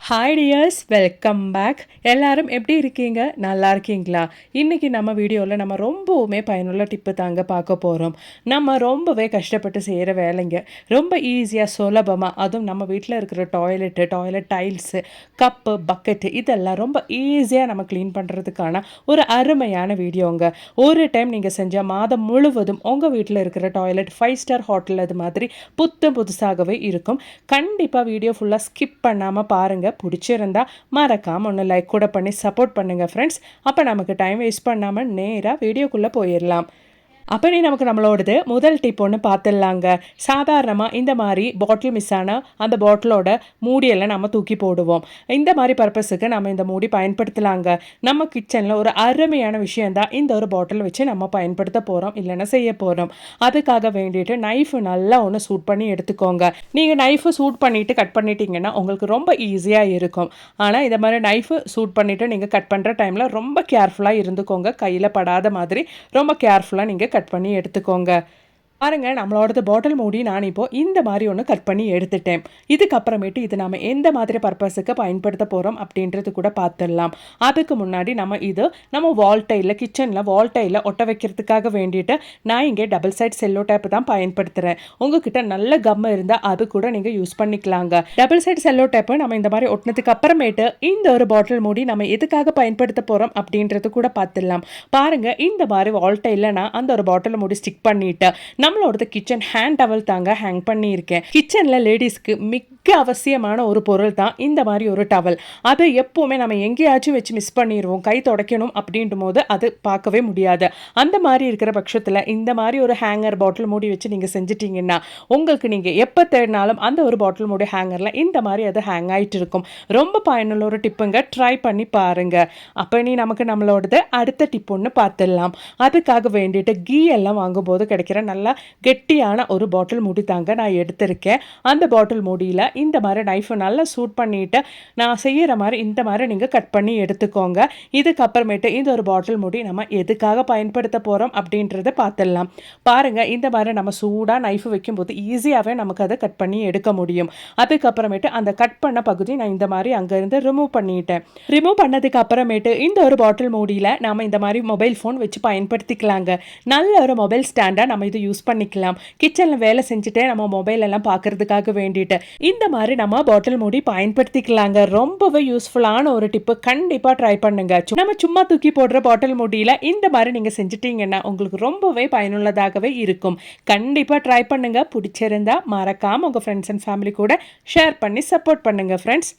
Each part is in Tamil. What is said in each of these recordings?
Hi tears, welcome back. எல்லாரும் எப்படி இருக்கீங்க? நல்லா இருக்கீங்களா? இன்றைக்கி நம்ம வீடியோவில் நம்ம ரொம்பவுமே பயனுள்ள டிப்பு தாங்க பார்க்க போகிறோம். நம்ம ரொம்பவே கஷ்டப்பட்டு செய்கிற வேலைங்க ரொம்ப ஈஸியாக சுலபமாக, அதுவும் நம்ம வீட்டில் இருக்கிற டாய்லெட் டைல்ஸு, கப்பு, பக்கெட்டு இதெல்லாம் ரொம்ப ஈஸியாக நம்ம க்ளீன் பண்ணுறதுக்கான ஒரு அருமையான வீடியோங்க. ஒரு டைம் நீங்கள் செஞ்ச மாதம் முழுவதும் உங்கள் வீட்டில் இருக்கிற டாய்லெட் 5 ஸ்டார் ஹோட்டல் அது மாதிரி புதுசாகவே இருக்கும். கண்டிப்பாக வீடியோ ஃபுல்லாக ஸ்கிப் பண்ணாமல் பாருங்கள். பிடிச்சிருந்தா மறக்காம ஒன்று லைக் கூட பண்ணி சப்போர்ட் பண்ணுங்கள் ஃப்ரெண்ட்ஸ். அப்போ நமக்கு டைம் வேஸ்ட் பண்ணாமல் நேராக வீடியோக்குள்ளே போயிடலாம். அப்படி நமக்கு நம்மளோடது முதல் டிப் ஒன்று பார்த்துடலாங்க. சாதாரணமாக இந்த மாதிரி பாட்டில் மிஸ் ஆனால் அந்த பாட்டிலோட மூடியெல்லாம் நம்ம தூக்கி போடுவோம். இந்த மாதிரி பர்பஸுக்கு நம்ம இந்த மூடி பயன்படுத்தலாங்க. நம்ம கிச்சனில் ஒரு அருமையான விஷயந்தான் இந்த ஒரு பாட்டில் வச்சு நம்ம பயன்படுத்த போகிறோம், இல்லைன்னா செய்ய போகிறோம். அதுக்காக வேண்டிட்டு நைஃபு நல்லா ஒன்று சூட் பண்ணி எடுத்துக்கோங்க. நீங்கள் நைஃபு சூட் பண்ணிவிட்டு கட் பண்ணிட்டீங்கன்னா உங்களுக்கு ரொம்ப ஈஸியாக இருக்கும். ஆனால் இந்த மாதிரி நைஃபு சூட் பண்ணிவிட்டு நீங்கள் கட் பண்ணுற டைமில் ரொம்ப கேர்ஃபுல்லாக இருந்துக்கோங்க. கையில் படாத மாதிரி ரொம்ப கேர்ஃபுல்லாக நீங்கள் கட் பண்ணி எடுத்துக்கோங்க. பாருங்க, நம்மளோடது பாட்டில் மூடி நான் இப்போ இந்த மாதிரி ஒன்று கட் பண்ணி எடுத்துட்டேன். இதுக்கப்புறமேட்டு இது நம்ம எந்த மாதிரி பர்பஸுக்கு பயன்படுத்த போகிறோம் அப்படின்றது கூட பார்த்துடலாம். அதுக்கு முன்னாடி நம்ம வால் டைலில், கிச்சனில் வால் டைலில் ஒட்ட வைக்கிறதுக்காக வேண்டிட்டு நான் இங்கே டபுள் சைட் செல்லோ டேப் தான் பயன்படுத்துகிறேன். உங்ககிட்ட நல்ல கம் இருந்தால் அது கூட நீங்கள் யூஸ் பண்ணிக்கலாங்க. டபுள் சைட் செல்லோ டேப்பு நம்ம இந்த மாதிரி ஒட்டினதுக்கு அப்புறமேட்டு இந்த ஒரு பாட்டில் மூடி நம்ம எதுக்காக பயன்படுத்த போகிறோம் அப்படின்றது கூட பார்த்துடலாம். பாருங்கள், இந்த மாதிரி வால் டைலில் நான் அந்த ஒரு பாட்டில் மூடி ஸ்டிக் பண்ணிவிட்டு நம்மளோட கிச்சன் ஹேண்ட் டவல் தாங்க ஹேங் பண்ணியிருக்கேன். கிச்சனில் லேடிஸ்க்கு மிக அவசியமான ஒரு பொருள் தான் இந்த மாதிரி ஒரு டவல். அதை எப்போவுமே நம்ம எங்கேயாச்சும் வச்சு மிஸ் பண்ணிடுவோம். கை துடைக்கணும் அப்படின்ட்டு போது அது பார்க்கவே முடியாது. அந்த மாதிரி இருக்கிற பட்சத்தில் இந்த மாதிரி ஒரு ஹேங்கர் பாட்டில் மூடி வச்சு நீங்கள் செஞ்சிட்டிங்கன்னா உங்களுக்கு நீங்கள் எப்போ தேடினாலும் அந்த ஒரு பாட்டில் மூடி ஹேங்கரில் இந்த மாதிரி அது ஹேங் ஆகிட்டு இருக்கும். ரொம்ப பயனுள்ள ஒரு டிப்புங்க, ட்ரை பண்ணி பாருங்கள். அப்போ நமக்கு நம்மளோடது அடுத்த டிப் ஒன்று பார்த்துடலாம். அதுக்காக வேண்டிட்டு கீ எல்லாம் வாங்கும்போது கிடைக்கிற நல்லா கெட்டியான ஒரு பாட்டில் மூடி தாங்க நான் எடுத்திருக்கேன். அந்த பாட்டில் மூடியில் இந்த மாதிரி நைஃபை நல்லா சூட் பண்ணிவிட்டு நான் செய்கிற மாதிரி இந்த மாதிரி நீங்கள் கட் பண்ணி எடுத்துக்கோங்க. இதுக்கப்புறமேட்டு இந்த ஒரு பாட்டில் மூடி நம்ம எதுக்காக பயன்படுத்த போகிறோம் அப்படின்றத பார்த்துடலாம். பாருங்கள், இந்த மாதிரி நம்ம சூடாக நைஃபு வைக்கும்போது ஈஸியாகவே நமக்கு அதை கட் பண்ணி எடுக்க முடியும். அதுக்கப்புறமேட்டு அந்த கட் பண்ண பகுதி நான் இந்த மாதிரி அங்கேருந்து ரிமூவ் பண்ணிட்டேன். ரிமூவ் பண்ணதுக்கு அப்புறமேட்டு இந்த ஒரு பாட்டில் மூடியில் நாம் இந்த மாதிரி மொபைல் ஃபோன் வச்சு பயன்படுத்திக்கலாங்க. நல்ல ஒரு மொபைல் ஸ்டாண்டாக நம்ம இது யூஸ் பண்ணிக்கலாம். கிச்சனில் வேலை செஞ்சுட்டே நம்ம மொபைல் எல்லாம் பார்க்கறதுக்காக வேண்டிட்டு இந்த மாதிரி நம்ம பாட்டில் மூடி பயன்படுத்திக்கலாங்க. ரொம்பவே யூஸ்ஃபுல்லான ஒரு டிப்பு, கண்டிப்பாக ட்ரை பண்ணுங்க. நம்ம சும்மா தூக்கி போடுற பாட்டில் மூடியில் இந்த மாதிரி நீங்கள் செஞ்சுட்டீங்கன்னா உங்களுக்கு ரொம்பவே பயனுள்ளதாகவே இருக்கும். கண்டிப்பாக ட்ரை பண்ணுங்க. பிடிச்சிருந்தா மறக்காம உங்கள் ஃப்ரெண்ட்ஸ் அண்ட் ஃபேமிலி கூட ஷேர் பண்ணி சப்போர்ட் பண்ணுங்க ஃப்ரெண்ட்ஸ்.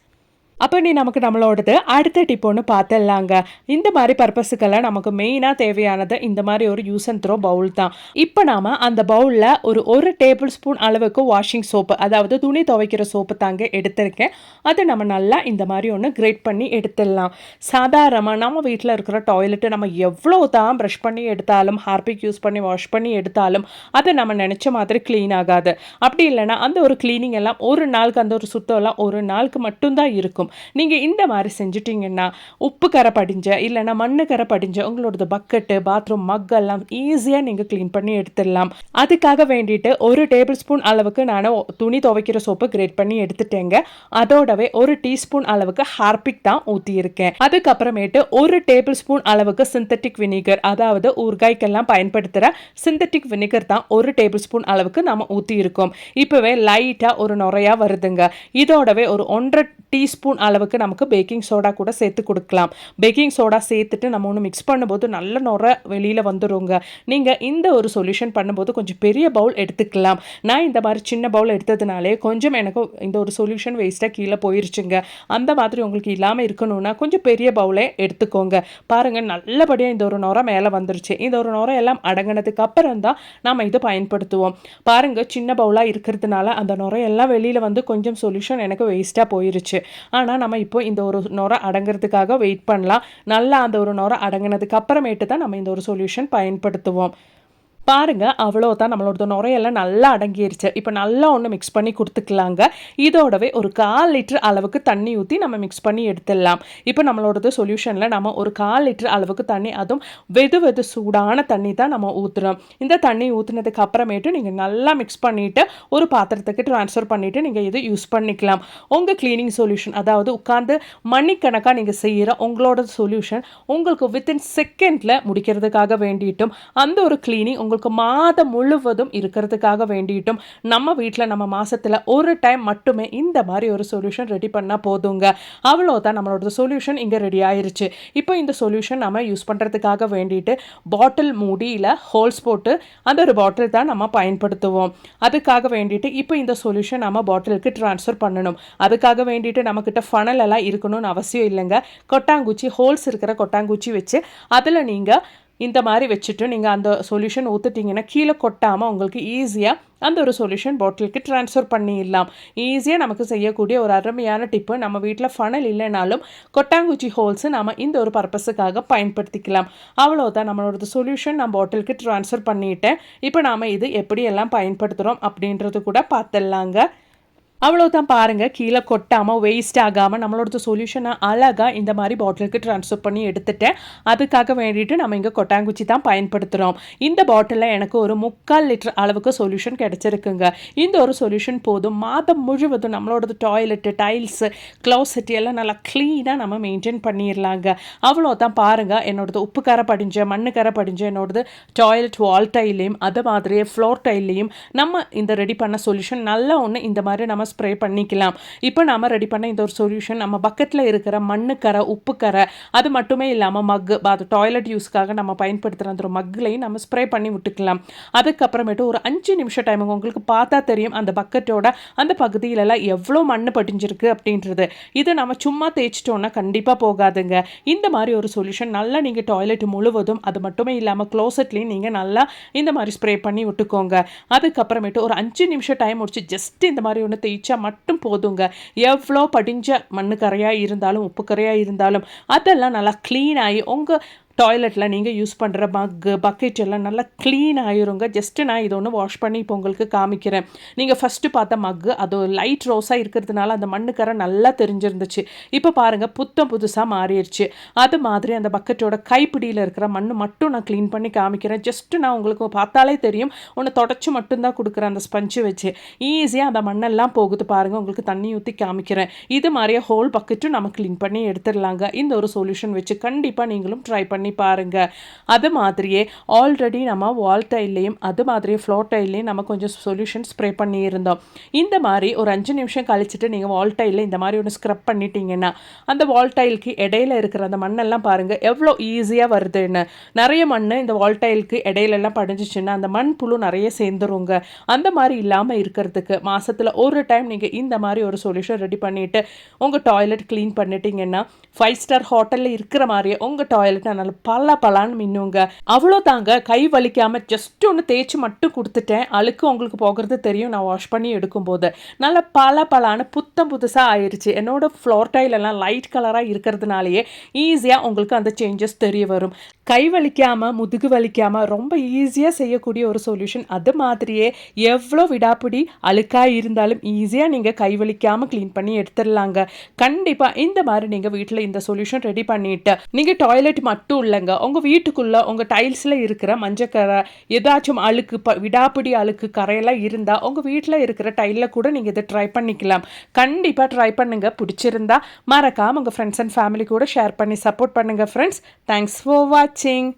அப்போ நமக்கு நம்மளோடது அடுத்த டிப் ஒன்று பார்த்துடலாங்க. இந்த மாதிரி பர்பஸுக்கெல்லாம் நமக்கு மெயினாக தேவையானது இந்த மாதிரி ஒரு யூஸ் அண்ட் த்ரோ பவுல் தான். இப்போ நாம் அந்த பவுலில் ஒரு டேபிள் ஸ்பூன் அளவுக்கு வாஷிங் சோப்பு, அதாவது துணி துவைக்கிற சோப்பு தாங்க எடுத்திருக்கேன். அதை நம்ம நல்லா இந்த மாதிரி ஒன்று கிரேட் பண்ணி எடுத்துடலாம். சாதாரணமாக நம்ம வீட்டில் இருக்கிற டாய்லெட்டு நம்ம எவ்வளோ தான் ப்ரஷ் பண்ணி எடுத்தாலும், ஹார்பிக் யூஸ் பண்ணி வாஷ் பண்ணி எடுத்தாலும் அது நம்ம நினச்ச மாதிரி க்ளீன் ஆகாது. அப்படி இல்லைன்னா அந்த ஒரு க்ளீனிங் எல்லாம் ஒரு நாளுக்கு, அந்த ஒரு சுத்தம் எல்லாம் ஒரு நாளுக்கு மட்டும்தான் இருக்கும். நீங்கள் இந்த மாதிரி செஞ்சுட்டிங்கன்னா உப்பு கரை படிஞ்ச இல்லைன்னா மண்ணு கரை படிஞ்ச உங்களோட பக்கெட்டு, பாத்ரூம் மக்கெல்லாம் ஈஸியாக நீங்கள் க்ளீன் பண்ணி எடுத்துடலாம். அதுக்காக வேண்டிட்டு ஒரு டேபிள் ஸ்பூன் அளவுக்கு நான் துணி துவைக்கிற சோப்பு கிரேட் பண்ணி எடுத்துட்டேங்க. அதோடவே ஒரு டீஸ்பூன் அளவுக்கு ஹார்பிக் தான் ஊற்றியிருக்கேன். அதுக்கப்புறமேட்டு ஒரு டேபிள் ஸ்பூன் அளவுக்கு சிந்தட்டிக் வினிகர், அதாவது ஊறுகாய்க்கெல்லாம் பயன்படுத்துகிற சிந்தட்டிக் வினிகர் தான் ஒரு டேபிள் ஸ்பூன் அளவுக்கு நம்ம ஊற்றியிருக்கோம். இப்போவே லைட்டாக ஒரு நுரையாக வருதுங்க. இதோடவே ஒரு 1.5 டீஸ்பூன் அளவுக்கு நமக்கு பேக்கிங் சோடா கூட சேர்த்து கொடுக்கலாம். பேக்கிங் சோடா சேர்த்துட்டு நம்ம ஒன்று மிக்ஸ் பண்ணும்போது நல்ல நுரை வெளியில் வந்துடுங்க. நீங்கள் இந்த ஒரு சொல்யூஷன் பண்ணும்போது கொஞ்சம் பெரிய பவுல் எடுத்துக்கலாம். நான் இந்த மாதிரி சின்ன பவுல் எடுத்ததுனாலே கொஞ்சம் எனக்கு இந்த ஒரு சொல்யூஷன் வேஸ்ட்டாக கீழே போயிருச்சுங்க. அந்த மாதிரி உங்களுக்கு இல்லாமல் இருக்கணும்னா கொஞ்சம் பெரிய பவுலே எடுத்துக்கோங்க. பாருங்கள், நல்லபடியாக இந்த ஒரு நுரை மேலே வந்துருச்சு. இந்த ஒரு நுரை எல்லாம் அடங்கினதுக்கு அப்புறம் தான் நம்ம இது பயன்படுத்துவோம். பாருங்கள், சின்ன பவுலாக இருக்கிறதுனால அந்த நுரையெல்லாம் வெளியில் வந்து கொஞ்சம் சொல்யூஷன் எனக்கு வேஸ்ட்டாக போயிருச்சு. ஆனால் நம்ம இப்போ இந்த ஒரு நுரை அடங்கிறதுக்காக வெயிட் பண்ணலாம். நல்லா அந்த ஒரு நுரை அடங்கினதுக்கு அப்புறமேட்டு தான் நம்ம இந்த ஒரு சொல்யூஷன் பயன்படுத்துவோம். பாருங்க அவ்வளோதான் நம்மளோட நுரையெல்லாம் நல்லா அடங்கிருச்சு. இப்போ நல்லா ஒன்று மிக்ஸ் பண்ணி கொடுத்துக்கலாங்க. இதோடவே ஒரு 1/4 லிட்டர் அளவுக்கு தண்ணி ஊற்றி நம்ம மிக்ஸ் பண்ணி எடுத்துடலாம். இப்போ நம்மளோடது சொல்யூஷனில் நம்ம ஒரு 1/4 லிட்டர் அளவுக்கு தண்ணி, அதுவும் வெது வெது சூடான தண்ணி தான் நம்ம ஊற்றுறோம். இந்த தண்ணி ஊற்றுனதுக்கு அப்புறமேட்டு நீங்கள் நல்லா மிக்ஸ் பண்ணிவிட்டு ஒரு பாத்திரத்துக்கு ட்ரான்ஸ்ஃபர் பண்ணிவிட்டு நீங்கள் இதை யூஸ் பண்ணிக்கலாம். உங்கள் க்ளீனிங் சொல்யூஷன், அதாவது உட்காந்து மணிக்கணக்காக நீங்கள் செய்கிற உங்களோட சொல்யூஷன் உங்களுக்கு வித்தின் செகண்டில் முடிக்கிறதுக்காக வேண்டிட்டும், அந்த ஒரு க்ளீனிங் உங்களுக்கு மாதம் முழுவதும் இருக்கிறதுக்காக வேண்டிட்டும், நம்ம வீட்டில் நம்ம மாசத்துல ஒரு டைம் மட்டுமே இந்த மாதிரி ஒரு சொல்யூஷன் ரெடி பண்ணால் போதுங்க. அவ்வளோதான், நம்மளோட சொல்யூஷன் இங்கே ரெடி ஆயிருச்சு. இப்போ இந்த சொல்யூஷன் நம்ம யூஸ் பண்ணுறதுக்காக வேண்டிட்டு பாட்டில் மூடியில் ஹோல்ஸ் போட்டு அந்த ஒரு பாட்டில் தான் நம்ம பயன்படுத்துவோம். அதுக்காக வேண்டிட்டு இப்போ இந்த சொல்யூஷன் நம்ம பாட்டிலுக்கு ட்ரான்ஸ்ஃபர் பண்ணணும். அதுக்காக வேண்டிட்டு நம்மக்கிட்ட ஃபனல் எல்லாம் இருக்கணும்னு அவசியம் இல்லைங்க. கொட்டாங்குச்சி, ஹோல்ஸ் இருக்கிற கொட்டாங்குச்சி வச்சு அதில் நீங்கள் இந்த மாதிரி வச்சுட்டு நீங்கள் அந்த சொல்யூஷன் ஊற்றுட்டிங்கன்னா கீழே கொட்டாமல் உங்களுக்கு ஈஸியாக அந்த ஒரு சொல்யூஷன் பாட்டிலுக்கு ட்ரான்ஸ்ஃபர் பண்ணிடலாம். ஈஸியாக நமக்கு செய்யக்கூடிய ஒரு அருமையான டிப்பு. நம்ம வீட்டில் ஃபனல் இல்லைனாலும் கொட்டாங்குச்சி ஹோல்ஸு நம்ம இந்த ஒரு பர்பஸுக்காக பயன்படுத்திக்கலாம். அவ்வளோதான், நம்மளோட சொல்யூஷன் நான் பாட்டிலுக்கு ட்ரான்ஸ்ஃபர் பண்ணிட்டேன். இப்போ நாம் இது எப்படியெல்லாம் பயன்படுத்துகிறோம் அப்படின்றது கூட பார்த்துடலாங்க. அவ்வளோதான், பாருங்கள், கீழே கொட்டாமல் வேஸ்ட் ஆகாமல் நம்மளோட சொல்யூஷனை அழகாக இந்த மாதிரி பாட்டிலுக்கு ட்ரான்ஸ்ஃபர் பண்ணி எடுத்துட்டேன். அதுக்காக வேண்டிட்டு நம்ம இங்கே கொட்டாங்குச்சி தான் பயன்படுத்துகிறோம். இந்த பாட்டிலில் எனக்கு ஒரு 3/4 லிட்டர் அளவுக்கு சொல்யூஷன் கிடச்சிருக்குங்க. இந்த ஒரு சொல்யூஷன் போதும் மாதம் முழுவதும் நம்மளோட டாய்லெட்டு, டைல்ஸு, க்ளோசெட் எல்லாம் நல்லா க்ளீனாக நம்ம மெயின்டைன் பண்ணிடலாங்க. அவ்வளோதான், பாருங்கள், என்னோடது உப்பு கரை படிஞ்ச, மண்ணு கரை படிஞ்ச என்னோடது டாய்லெட் வால் டைல்லையும் அது மாதிரியே ஃப்ளோர் டைல்லையும் நம்ம இந்த ரெடி பண்ண சொல்யூஷன் நல்லா ஒன்று இந்த மாதிரி நம்ம ஸ்ப்ரே பண்ணிக்கலாம். இப்போ நாம ரெடி பண்ண இந்த ஒரு சொல்யூஷன் நம்ம பக்கெட்டில் இருக்கிற மண்ணுக்கரை, உப்புக்கரை, அது மட்டுமே இல்லாமல் மக்கு, அது டாய்லெட் யூஸ்க்காக நம்ம பயன்படுத்துகிற அந்த ஒரு மக்குலையும் நம்ம ஸ்ப்ரே பண்ணி விட்டுக்கலாம். அதுக்கப்புறமேட்டு ஒரு 5 நிமிஷம் டைம் உங்களுக்கு பார்த்தா தெரியும் அந்த பக்கெட்டோட அந்த பகுதியிலலாம் எவ்வளோ மண் படிஞ்சிருக்கு அப்படின்றது. இதை நம்ம சும்மா தேய்ச்சிட்டோன்னா கண்டிப்பாக போகாதுங்க. இந்த மாதிரி ஒரு சொல்யூஷன் நல்லா நீங்கள் டாய்லெட் முழுவதும், அது மட்டுமே இல்லாமல் க்ளோசெட்லேயும் நீங்கள் நல்லா இந்த மாதிரி ஸ்ப்ரே பண்ணி விட்டுக்கோங்க. அதுக்கப்புறமேட்டு ஒரு 5 நிமிஷம் டைம் முடிச்சு ஜஸ்ட் இந்த மாதிரி ஒன்று தேய்ச்சா மட்டும் போதுங்க. எவ்வளோ படிஞ்ச மண்ணு கரையாக இருந்தாலும், உப்பு கரையாக இருந்தாலும் அதெல்லாம் நல்லா க்ளீன் ஆகி உங்கள் டாய்லெட்டில் நீங்கள் யூஸ் பண்ணுற மக்கு, பக்கெட் எல்லாம் நல்லா க்ளீன் ஆகிருங்க. ஜஸ்ட்டு நான் இதை ஒன்று வாஷ் பண்ணி இப்போ உங்களுக்கு காமிக்கிறேன். நீங்கள் ஃபஸ்ட்டு பார்த்த மக்கு அது லைட் ரோஸாக இருக்கிறதுனால அந்த மண்ணுக்கரை நல்லா தெரிஞ்சிருந்துச்சு. இப்போ பாருங்கள், புதுசாக மாறிடுச்சு. அது மாதிரி அந்த பக்கெட்டோட கைப்பிடியில் இருக்கிற மண் மட்டும் நான் க்ளீன் பண்ணி காமிக்கிறேன். ஜஸ்ட்டு நான் உங்களுக்கு பார்த்தாலே தெரியும், ஒன்று தொடச்சி மட்டும்தான் கொடுக்குறேன் அந்த ஸ்பஞ்சு வச்சு. ஈஸியாக அந்த மண்ணெல்லாம் போகுது பாருங்கள். உங்களுக்கு தண்ணி ஊற்றி காமிக்கிறேன். இது மாதிரியே ஹோல் பக்கெட்டும் நம்ம க்ளீன் பண்ணி எடுத்துடலாங்க இந்த ஒரு சொல்யூஷன் வச்சு. கண்டிப்பாக நீங்களும் ட்ரை பண்ணி பாருங்க. அது மாதிரியே ஆல்ரெடி நம்ம வால் டைல்லையும் அது மாதிரியே ஃப்ளோர் டைல்லையும் நம்ம கொஞ்சம் சொல்யூஷன் ஸ்ப்ரே பண்ணி இருந்தோம். இந்த மாதிரி ஒரு 5 நிமிஷம் கழிச்சுட்டு நீங்கள் வால் டைலில் இந்த மாதிரி ஒன்று ஸ்க்ரப் பண்ணிட்டீங்கன்னா அந்த வால் டைலுக்கு இடையில இருக்கிற அந்த மண்ணெல்லாம் பாருங்கள் எவ்வளோ ஈஸியாக வருதுன்னு. நிறைய மண் இந்த வால் டைலுக்கு இடையிலெல்லாம் படிஞ்சிச்சுன்னா அந்த மண் புழு நிறைய சேர்ந்துருங்க. அந்த மாதிரி இல்லாமல் இருக்கிறதுக்கு மாதத்தில் ஒரு டைம் நீங்கள் இந்த மாதிரி ஒரு சொல்யூஷன் ரெடி பண்ணிவிட்டு உங்கள் டாய்லெட் க்ளீன் பண்ணிட்டீங்கன்னா 5 ஸ்டார் ஹோட்டலில் இருக்கிற மாதிரியே உங்கள் டாய்லெட் நல்லா பலான்னு மின்னுங்க. அவ்வளோ தாங்க, கை வலிக்காமல் ஜஸ்ட் ஒன்று தேய்ச்சி மட்டும் கொடுத்துட்டேன். அழுக்கு உங்களுக்கு போகிறது தெரியும் நான் வாஷ் பண்ணி எடுக்கும்போது. நல்லா பலான்னு புதுசாக ஆயிடுச்சு. என்னோட ஃப்ளோர் டைலெல்லாம் லைட் கலராக இருக்கிறதுனாலேயே ஈஸியாக உங்களுக்கு அந்த சேஞ்சஸ் தெரிய வரும். கை வலிக்காமல், முதுகு வலிக்காமல் ரொம்ப ஈஸியாக செய்யக்கூடிய ஒரு சொல்யூஷன். அது மாதிரியே எவ்வளோ விடாப்பிடி அழுக்காக இருந்தாலும் ஈஸியாக நீங்கள் கை வலிக்காமல் க்ளீன் பண்ணி எடுத்துடலாங்க. கண்டிப்பாக இந்த மாதிரி நீங்கள் வீட்டில் இந்த சொல்யூஷன் ரெடி பண்ணிவிட்டு நீங்கள் டாய்லெட் மட்டும் இல்லைங்க, உங்கள் வீட்டுக்குள்ளே உங்கள் டைல்ஸில் இருக்கிற மஞ்சக்கரை, ஏதாச்சும் அழுக்கு, விடாப்பிடி அழுக்கு கரையெல்லாம் இருந்தால் உங்கள் வீட்டில் இருக்கிற டைலில் கூட நீங்கள் இதை ட்ரை பண்ணிக்கலாம். கண்டிப்பாக ட்ரை பண்ணுங்கள். பிடிச்சிருந்தா மறக்காமல் உங்கள் ஃப்ரெண்ட்ஸ் அண்ட் ஃபேமிலி கூட ஷேர் பண்ணி சப்போர்ட் பண்ணுங்கள் ஃப்ரெண்ட்ஸ். தேங்க்ஸ் ஃபார் வாட்சிங்.